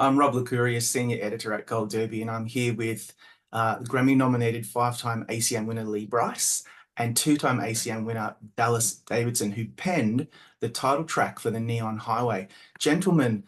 I'm Rob Licuria, Senior Editor at Gold Derby, and I'm here with Grammy-nominated five-time ACM winner Lee Brice and two-time ACM winner Dallas Davidson, who penned the title track for the Neon Highway. Gentlemen,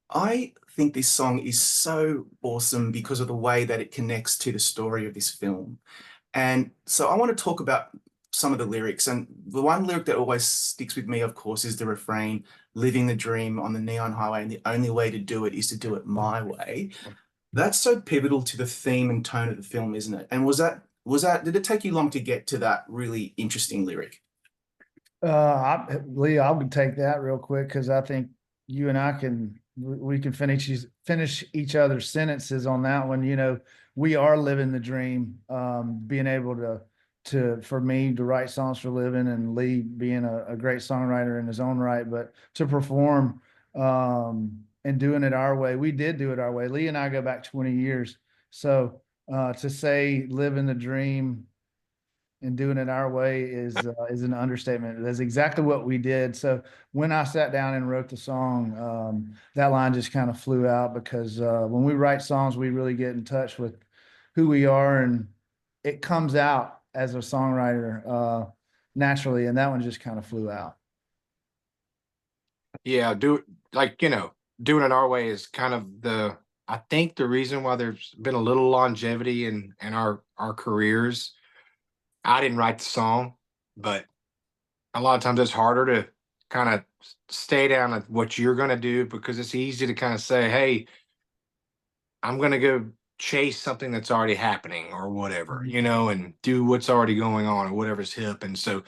I think this song is so awesome because of the way that it connects to the story of this film. And so I want to talk about some of the lyrics. And the one lyric that always sticks with me, of course, is the refrain, living the dream on the neon highway, and the only way to do it is to do it my way. That's so pivotal to the theme and tone of the film, isn't it? And did it take you long to get to that really interesting lyric? Lee, I would take that real quick because I think you and I we can finish each other's sentences on that one. You know, we are living the dream, being able for me to write songs for a living, and Lee being a great songwriter in his own right, but to perform and doing it our way. We did do it our way. Lee and I go back 20 years. So to say living the dream and doing it our way is an understatement. That's exactly what we did. So when I sat down and wrote the song, that line just kind of flew out because when we write songs, we really get in touch with who we are, and it comes out as a songwriter naturally. And that one just kind of flew out. Yeah, doing it our way is kind of I think the reason why there's been a little longevity in our careers. I didn't write the song, but a lot of times it's harder to kind of stay down at what you're going to do, because it's easy to kind of say, hey, I'm going to go chase something that's already happening or whatever, and do what's already going on or whatever's hip. And so,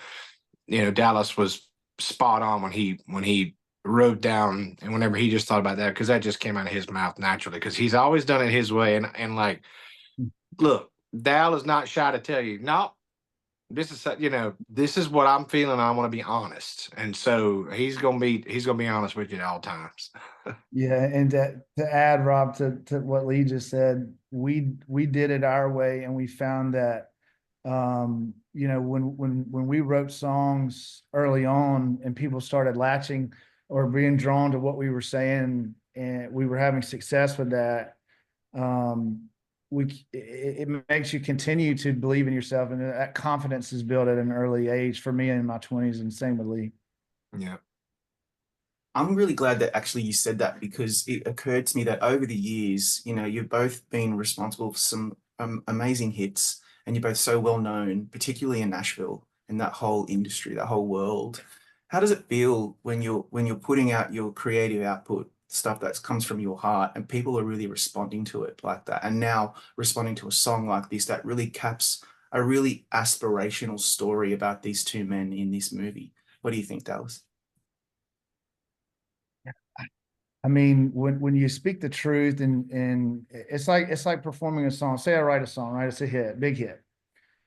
Dallas was spot on when he wrote down, and whenever he just thought about that, because that just came out of his mouth naturally, because he's always done it his way. And like, look, Dal is not shy to tell you, no, this is what I'm feeling. I want to be honest. And so he's gonna be honest with you at all times. Yeah, and to add, Rob, to what Lee just said, we did it our way, and we found that when we wrote songs early on and people started latching or being drawn to what we were saying, and we were having success with that, it makes you continue to believe in yourself, and that confidence is built at an early age for me in my 20s, and same with Lee. Yeah. I'm really glad that actually you said that, because it occurred to me that over the years, you've both been responsible for some amazing hits, and you're both so well known, particularly in Nashville and that whole industry, that whole world. How does it feel when you're putting out your creative output, stuff that comes from your heart, and people are really responding to it like that, and now responding to a song like this that really caps a really aspirational story about these two men in this movie? What do you think, Dallas? I mean, when you speak the truth, and it's like performing a song. Say I write a song, right? It's a hit, big hit,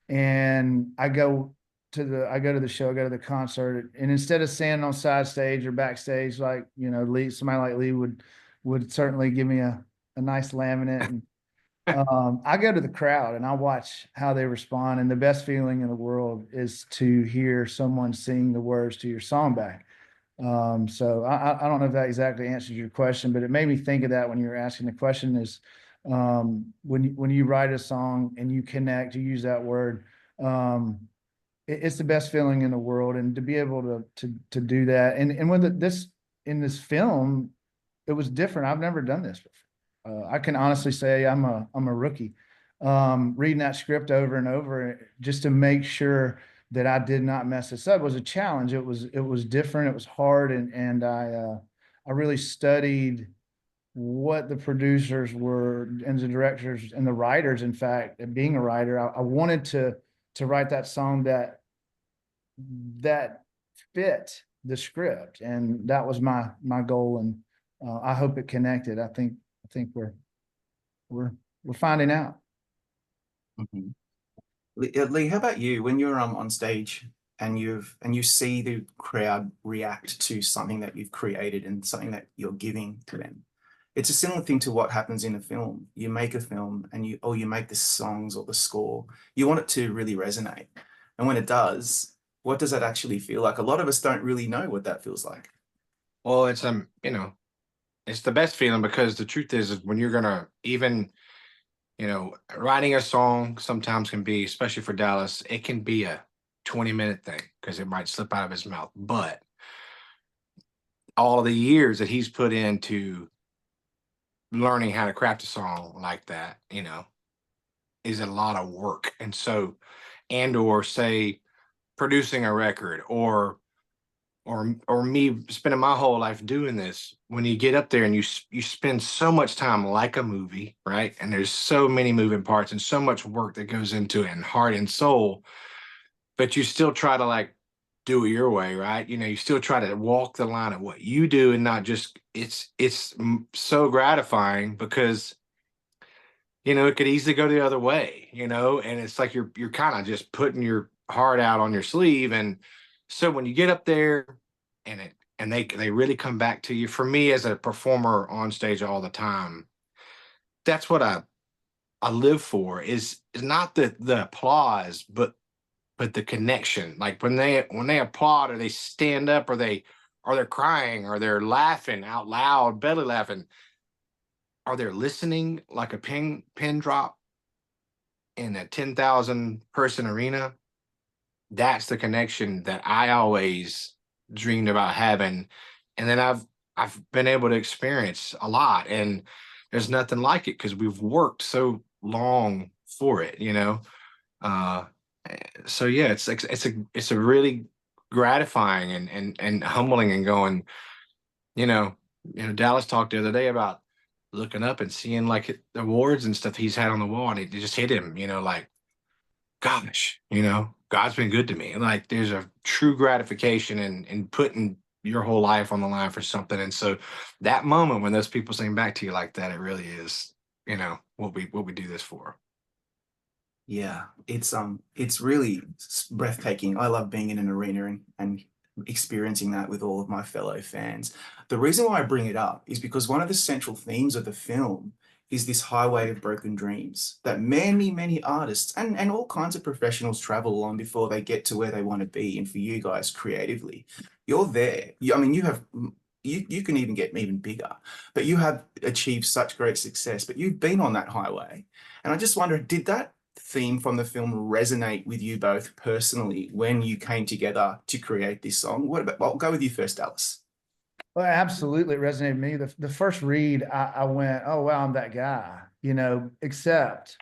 and I go to the show, I go to the concert, and instead of standing on side stage or backstage, like Lee, somebody like Lee would certainly give me a nice laminate, and I go to the crowd and I watch how they respond, and the best feeling in the world is to hear someone sing the words to your song back. So I don't know if that exactly answers your question, but it made me think of that when you were asking the question. Is when you write a song and you connect, you use that word. It's the best feeling in the world, and to be able to do that. And when in this film, it was different. I've never done this before. I can honestly say I'm a rookie. Reading that script over and over just to make sure that I did not mess this up was a challenge. It was different. It was hard, and I really studied what the producers were, and the directors and the writers. In fact, being a writer, I wanted to write that song that fit the script, and that was my goal, and I hope it connected. I think we're finding out. Mm-hmm. Lee, how about you? When you're on stage and you see the crowd react to something that you've created and something that you're giving to them, it's a similar thing to what happens in a film. You make a film, and you make the songs or the score. You want it to really resonate, and when it does, what does that actually feel like? A lot of us don't really know what that feels like. Well, it's it's the best feeling, because the truth is when you're gonna even, writing a song sometimes can be, especially for Dallas, it can be a 20-minute thing because it might slip out of his mouth. But all of the years that he's put into learning how to craft a song like that, is a lot of work. And so, and or say producing a record, or me spending my whole life doing this, when you get up there and you spend so much time like a movie, right? And there's so many moving parts and so much work that goes into it, and heart and soul, but you still try to like do it your way, right? You still try to walk the line of what you do, and not just, it's so gratifying because it could easily go the other way, and it's like you're kind of just putting your heart out on your sleeve. And so when you get up there and they really come back to you, for me as a performer on stage all the time, that's what I live for, is not the applause, but the connection. Like when they applaud, or they stand up, or they're crying, or they're laughing out loud, belly laughing, are they listening like a pin drop in a 10,000 person arena? That's the connection that I always dreamed about having. And then I've been able to experience a lot, and there's nothing like it because we've worked so long for it, Uh, so yeah, it's a really gratifying and humbling, and going, Dallas talked the other day about looking up and seeing like the awards and stuff he's had on the wall, and it just hit him, like, gosh, God's been good to me. Like there's a true gratification in putting your whole life on the line for something. And so that moment when those people sing back to you like that, it really is, what we do this for. Yeah, it's really breathtaking. I love being in an arena and experiencing that with all of my fellow fans. The reason why I bring it up is because one of the central themes of the film is this highway of broken dreams that many, many artists and all kinds of professionals travel along before they get to where they want to be. And for you guys creatively, you're there. I mean, you have you can even get even bigger, but you have achieved such great success, but you've been on that highway. And I just wonder, did that theme from the film resonate with you both personally when you came together to create this song? I'll go with you first, Dallas. Well, absolutely, it resonated with me. The first read, I went, oh wow, I'm that guy, except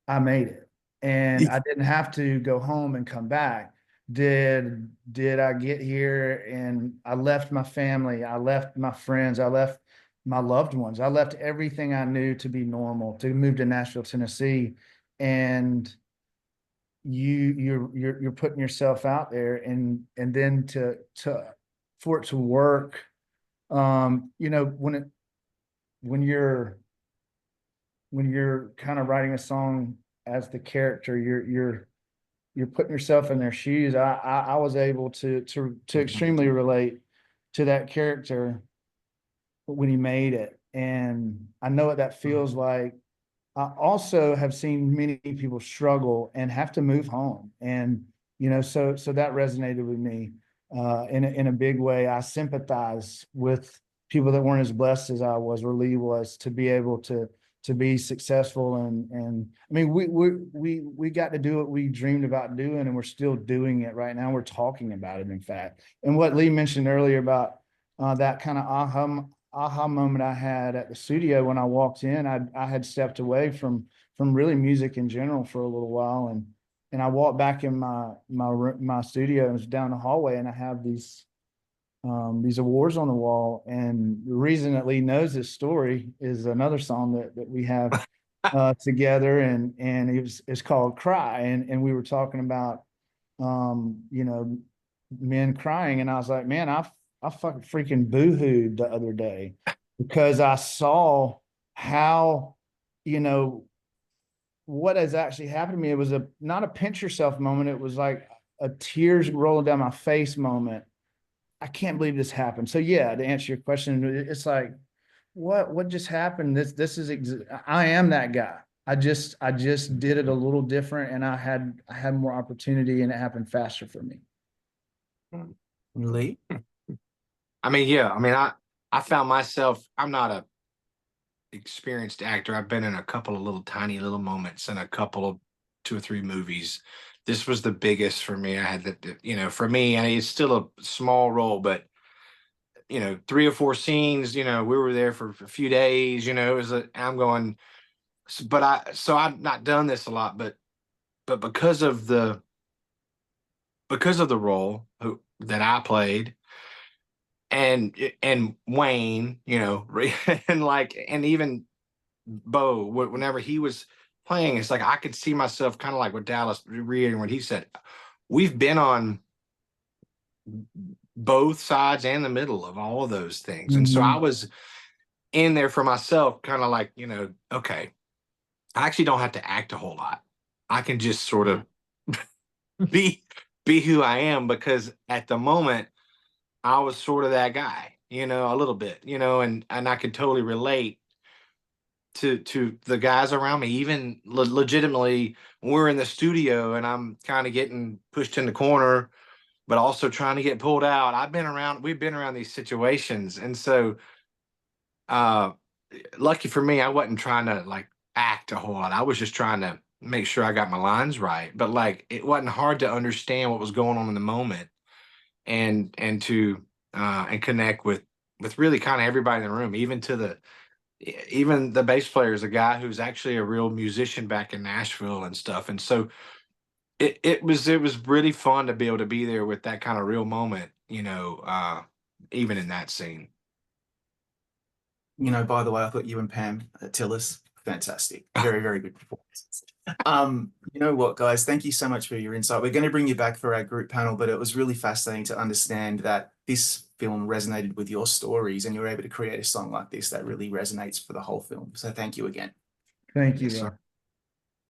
I made it, and I didn't have to go home and come back. Did I get here and I left my family, I left my friends, I left my loved ones, I left everything I knew to be normal, to move to Nashville, Tennessee, and you're putting yourself out there, and then for it to work, when you're kind of writing a song as the character, you're putting yourself in their shoes. I was able to extremely relate to that character when he made it, and I know what that feels like. I also have seen many people struggle and have to move home, and so that resonated with me in a big way. I sympathize with people that weren't as blessed as I was, or Lee was, to be able to be successful, and I mean we got to do what we dreamed about doing, and we're still doing it right now. We're talking about it, in fact. And what Lee mentioned earlier about that kind of aha moment I had at the studio when I walked in. I had stepped away from really music in general for a little while, and I walked back in my studio, and it was down the hallway, and I have these awards on the wall. And the reason that Lee knows this story is another song that we have together, and it's called Cry, and we were talking about men crying, and I was like, man, I fucking freaking boohooed the other day because I saw how, what has actually happened to me. It was not a pinch yourself moment. It was like a tears rolling down my face moment. I can't believe this happened. So yeah, to answer your question, it's like, what just happened? This is I am that guy. I just did it a little different, and I had more opportunity, and it happened faster for me. Lee? I mean, yeah, I mean, I found myself, I'm not a experienced actor. I've been in a couple of little tiny little moments and a couple of 2 or 3 movies. This was the biggest for me. I had that, for me, and it's still a small role, but 3 or 4 scenes, we were there for a few days, it was I'm going, so I've not done this a lot, but because of the role that I played, and Wayne, and even Bo, whenever he was playing, it's like I could see myself kind of like what Dallas reiterated when he said, we've been on both sides and the middle of all of those things. And so I was in there for myself, kind of like, okay, I actually don't have to act a whole lot. I can just sort of be who I am, because at the moment I was sort of that guy, a little bit, and I could totally relate to the guys around me, even legitimately when we're in the studio and I'm kind of getting pushed in the corner, but also trying to get pulled out. We've been around these situations. And so, lucky for me, I wasn't trying to like act a whole lot. I was just trying to make sure I got my lines right. But like, it wasn't hard to understand what was going on in the moment, and to and connect with really kind of everybody in the room, even the bass player is a guy who's actually a real musician back in Nashville and stuff. And so it was really fun to be able to be there with that kind of real moment, even in that scene. By the way, I thought you and Pam Tillis, fantastic. Very, very good performances. You know what, guys, thank you so much for your insight. We're going to bring you back for our group panel, but it was really fascinating to understand that this film resonated with your stories and you were able to create a song like this that really resonates for the whole film. So thank you again. Thank you. Yes, sir.